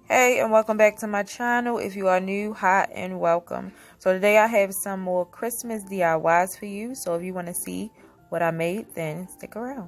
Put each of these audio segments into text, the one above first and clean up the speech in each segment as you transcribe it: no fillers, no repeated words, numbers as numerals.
Hey, and welcome back to my channel. If you are new, hi and welcome. So today I have some more Christmas DIYs for you. So if you want to see what I made, then stick around.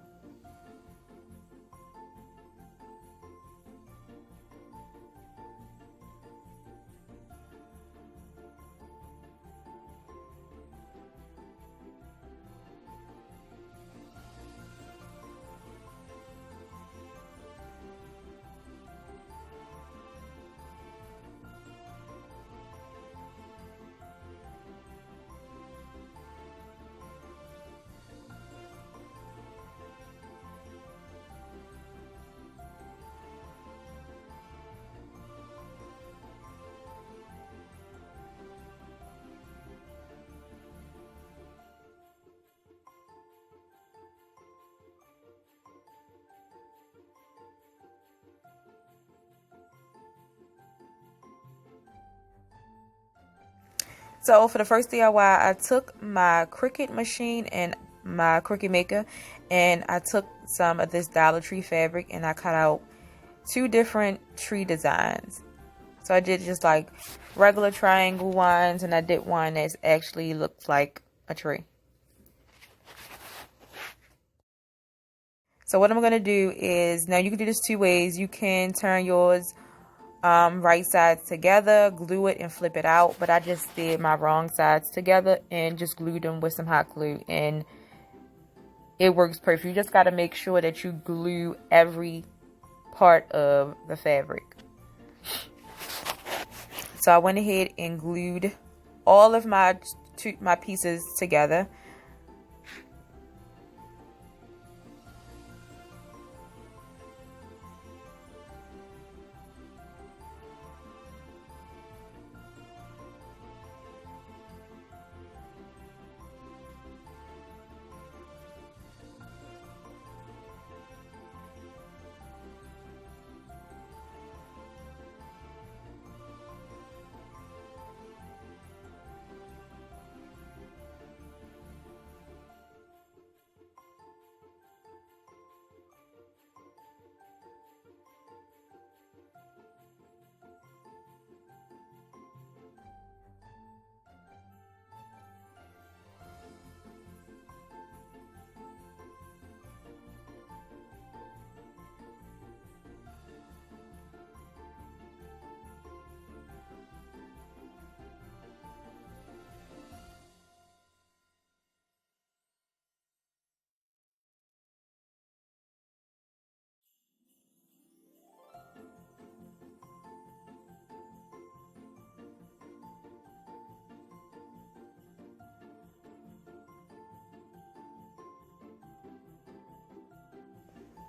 So for the first DIY, I took my Cricut machine and my Cricut maker, and I took some of this Dollar Tree fabric and I cut out two different tree designs. So I did just like regular triangle ones, and I did one that actually looked like a tree. So what I'm going to do is, now you can do this two ways. You can turn yours right sides together, glue it and flip it out, but I just did my wrong sides together and just glued them with some hot glue, and it works perfect. You just got to make sure that you glue every part of the fabric. So I went ahead and glued all of my pieces together.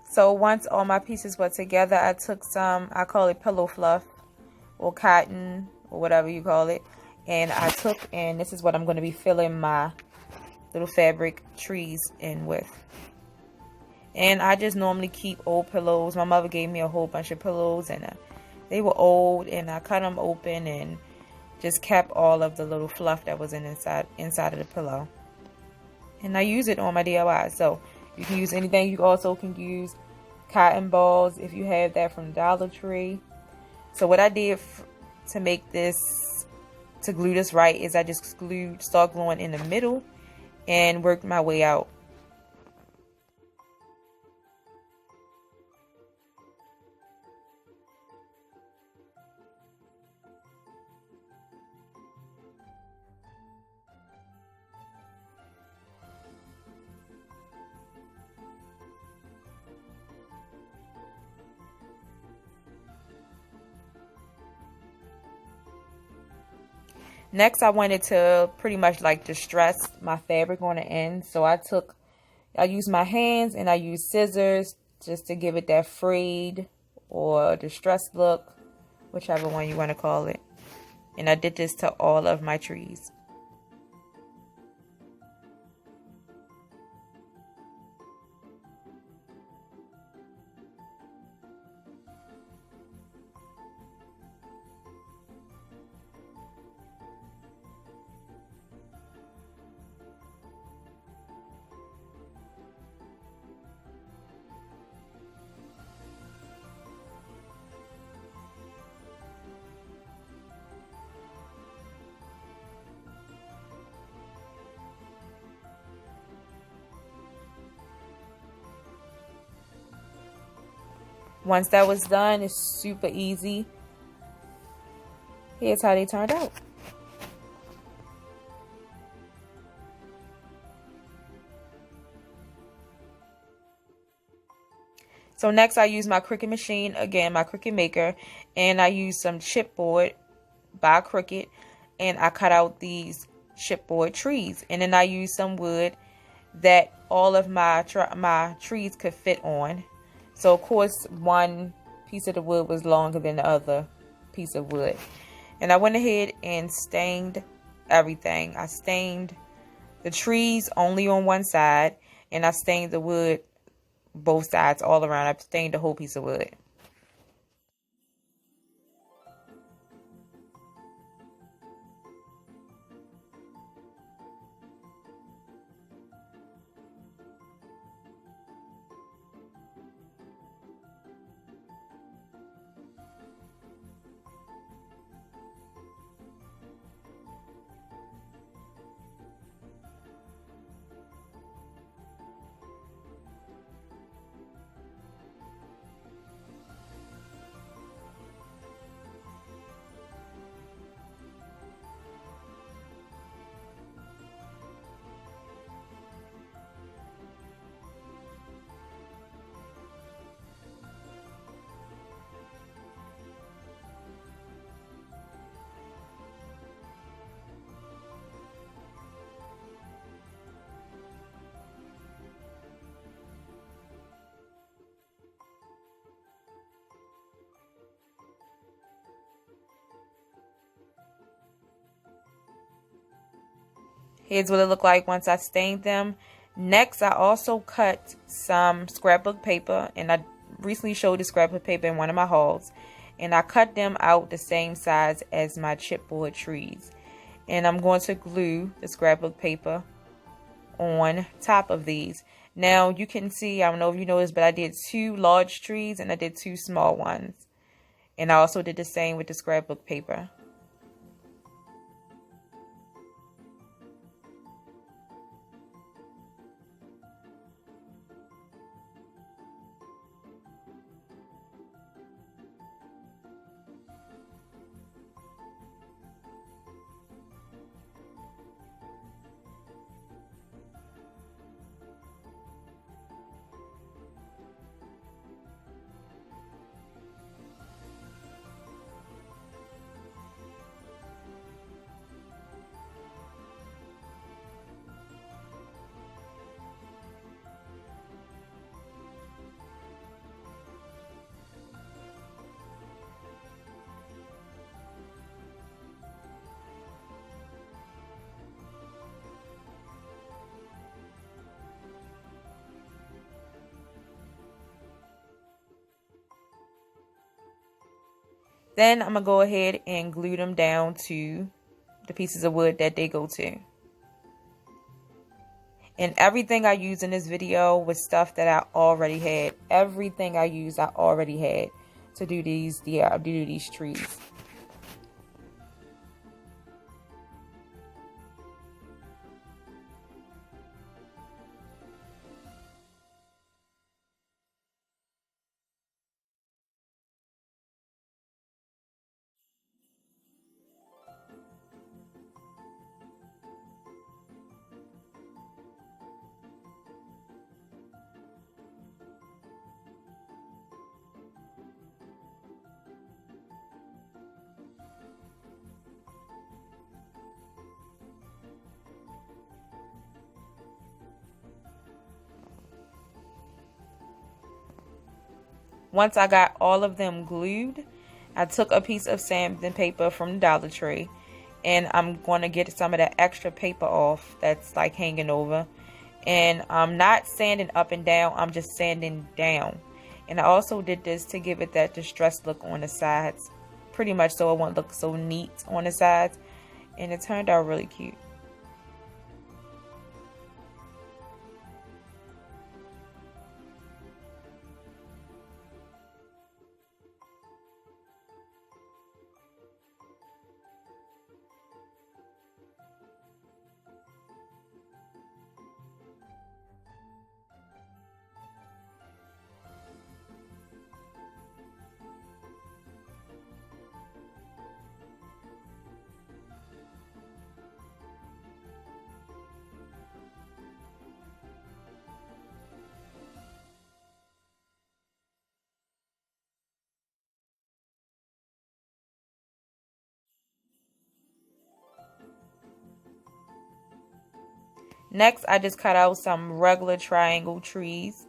So once all my pieces were together, I took some, I call it pillow fluff or cotton or whatever you call it. And and this is what I'm going to be filling my little fabric trees in with. And I just normally keep old pillows. My mother gave me a whole bunch of pillows, and they were old, and I cut them open and just kept all of the little fluff that was inside of the pillow. And I use it on my DIY. So you can use anything. You also can use cotton balls if you have that from Dollar Tree. So what I did to make this, to glue this right, is I just start gluing in the middle and worked my way out. Next, I wanted to pretty much like distress my fabric on the end. So I used my hands and I used scissors just to give it that frayed or distressed look, whichever one you want to call it. And I did this to all of my trees. Once that was done, it's super easy. Here's how they turned out. So next I use my Cricut machine, again my Cricut maker, and I use some chipboard by Cricut, and I cut out these chipboard trees, and then I use some wood that all of my trees could fit on. So of course one piece of the wood was longer than the other piece of wood, and I went ahead and stained everything. I stained the trees only on one side, and I stained the wood both sides all around. I stained the whole piece of wood. Here's what it looked like once I stained them. Next, I also cut some scrapbook paper, and I recently showed the scrapbook paper in one of my hauls. And I cut them out the same size as my chipboard trees. And I'm going to glue the scrapbook paper on top of these. Now, you can see, I don't know if you noticed, but I did 2 large trees and I did 2 small ones. And I also did the same with the scrapbook paper. Then I'm going to go ahead and glue them down to the pieces of wood that they go to. And everything I use in this video was stuff that I already had. Everything I used I already had to do these trees. Once I got all of them glued, I took a piece of sanding paper from the Dollar Tree, and I'm going to get some of that extra paper off that's like hanging over. And I'm not sanding up and down, I'm just sanding down. And I also did this to give it that distressed look on the sides, pretty much so it won't look so neat on the sides. And it turned out really cute. Next, I just cut out some regular triangle trees.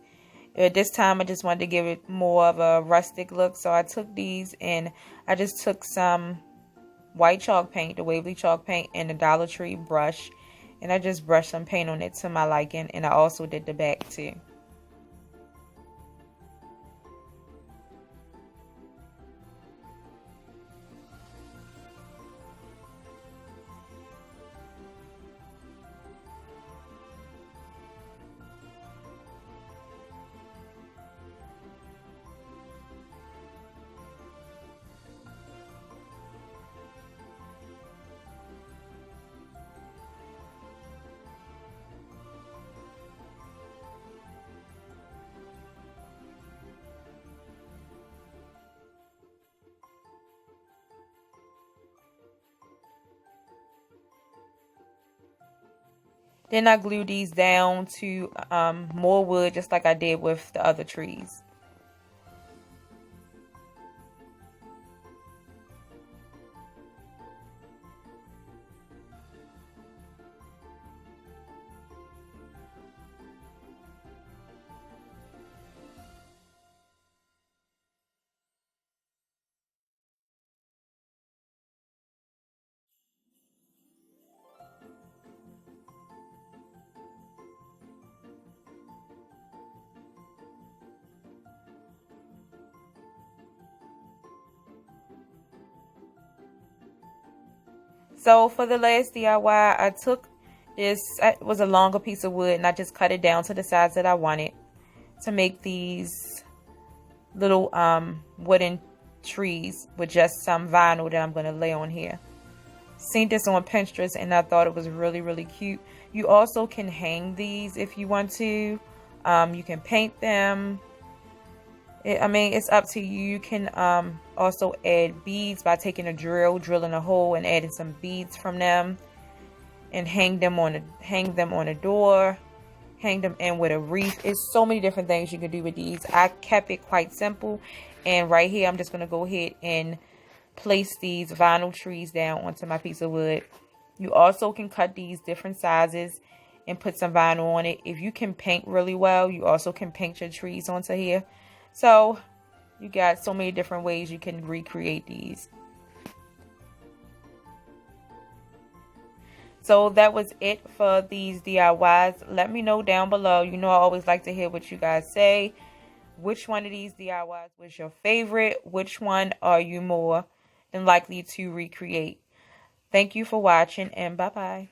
At this time, I just wanted to give it more of a rustic look. So I took these and I just took some white chalk paint, the Waverly chalk paint, and a Dollar Tree brush. And I just brushed some paint on it to my liking. And I also did the back too. Then I glue these down to more wood, just like I did with the other trees. So for the last DIY, I took this, it was a longer piece of wood, and I just cut it down to the size that I wanted to make these little wooden trees with just some vinyl that I'm going to lay on here. Seen this on Pinterest and I thought it was really, really cute. You also can hang these if you want to. You can paint them. I mean, it's up to you. You can also add beads by taking a drill, drilling a hole, and adding some beads from them, and hang them on a door, hang them in with a wreath. It's so many different things you can do with these. I kept it quite simple, and right here I'm just gonna go ahead and place these vinyl trees down onto my piece of wood. You also can cut these different sizes and put some vinyl on it. If you can paint really well, you also can paint your trees onto here. So you got so many different ways you can recreate these. So that was it for these DIYs. Let me know down below. You know I always like to hear what you guys say. Which one of these DIYs was your favorite? Which one are you more than likely to recreate? Thank you for watching, and bye-bye.